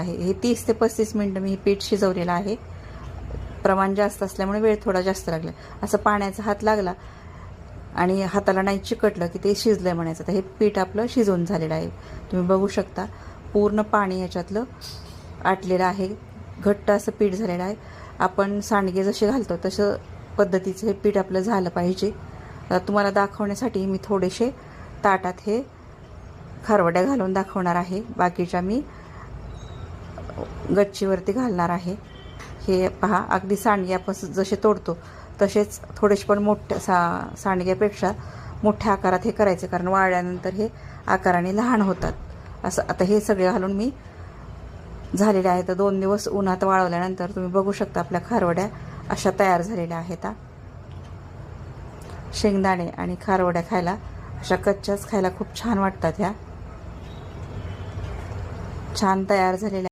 आहे. हे 30 ते 35 मिनटं मी हे पीठ शिजवलेलं आहे. प्रमाण जास्त असल्यामुळे वेळ थोडा जास्त लागला. असं पाण्याचा हात लागला आणि हाताला नाही चिकटलं की ते शिजलं म्हणायचं. तर हे पीठ आपलं शिजवून झालेलं आहे. तुम्ही बघू शकता पूर्ण पाणी याच्यातलं आटलेलं आहे. घट्ट असं पीठ झालेलं आहे. आपण सांडगे जसे घालतो तसं पद्धतीचं हे पीठ आपलं झालं पाहिजे. तुम्हाला दाखवण्यासाठी मी थोडेसे ताटात हे खारवड्या घालून दाखवणार आहे. बाकीच्या मी गच्चीवरती घालणार आहे. हे पहा, अगदी सांडगे आपण जसे तोडतो तसेच थोडेसे पण मोठ्या सांडग्यापेक्षा मोठ्या आकारात हे करायचे, कारण वाळल्यानंतर हे आकाराने लहान होतात. असं आता हे सगळे घालून मी झालेले आहे. तर 2 दिवस उन्हात वाळवल्यानंतर तुम्ही बघू शकता आपल्या खारवड्या अशा तयार झालेल्या आहेत. शेंगदाणे आणि खारवड्या खायला अशा कच्च्याच खायला खूप छान वाटतात. ह्या छान तयार झालेल्या